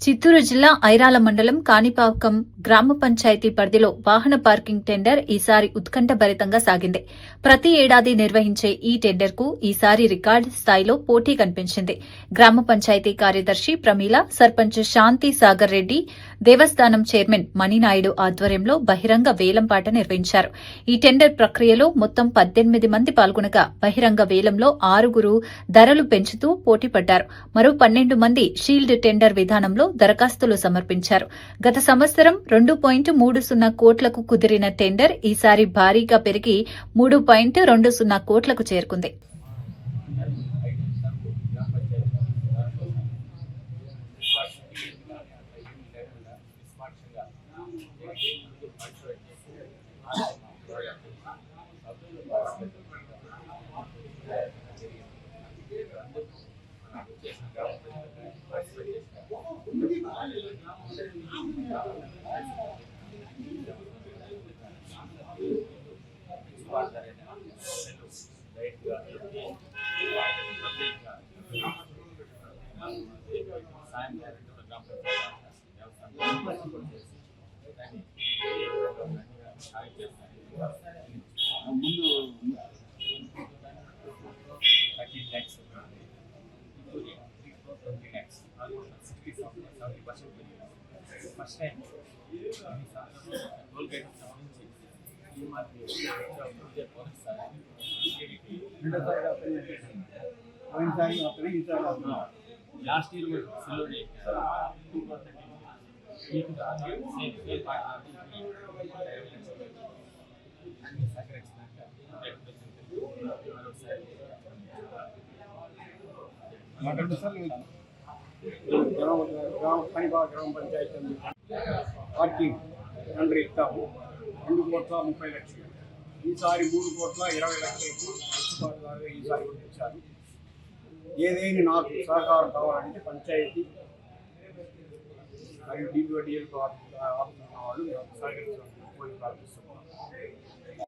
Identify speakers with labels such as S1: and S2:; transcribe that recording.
S1: చిత్తూరు జిల్లా ఐరాల మండలం కాణిపాకం గ్రామ పంచాయతీ పరిధిలో వాహన పార్కింగ్ టెండర్ ఈసారి ఉత్కంఠభరితంగా సాగింది. ప్రతి ఏడాది నిర్వహించే ఈ టెండర్కు ఈసారి రికార్డు స్థాయిలో పోటీ కనిపించింది. గ్రామ పంచాయతీ కార్యదర్శి ప్రమీల, సర్పంచ్ శాంతి సాగర్ రెడ్డి, దేవస్థానం చైర్మన్ మణినాయుడు ఆధ్వర్యంలో బహిరంగ వేలంపాట నిర్వహించారు. ఈ టెండర్ ప్రక్రియలో మొత్తం 18 మంది పాల్గొనగా బహిరంగ వేలంలో 6 ధరలు పెంచుతూ పోటీపడ్డారు. మరో 12 మంది షీల్డ్ టెండర్ విధానంలో దరఖాస్తులు సమర్పించారు. గత సంవత్సరం 2.30 కోట్లకు కుదిరిన టెండర్ ఈసారి భారీగా పెరిగి 3.20 కోట్లకు చేరుకుంది.
S2: ఫస్ట్ టైం టోల్ గేట్ సంబంధించి లాస్ట్ ఇయర్ సెల్లోనే 2%
S3: గ్రామ పంచాయతీ పార్కింగ్ టెండర్ ఇస్తాము. 2,30,00,000. ఈసారి 3,20,00,000 మున్సిపాలిటీ ఈసారి ఇచ్చారు. ఏదైనా నాకు సహకారం కావాలంటే పంచాయతీ మరియు డిపిఓడిఎల్ వాళ్ళు సహకరించాలని ప్రార్థిస్తున్నాం.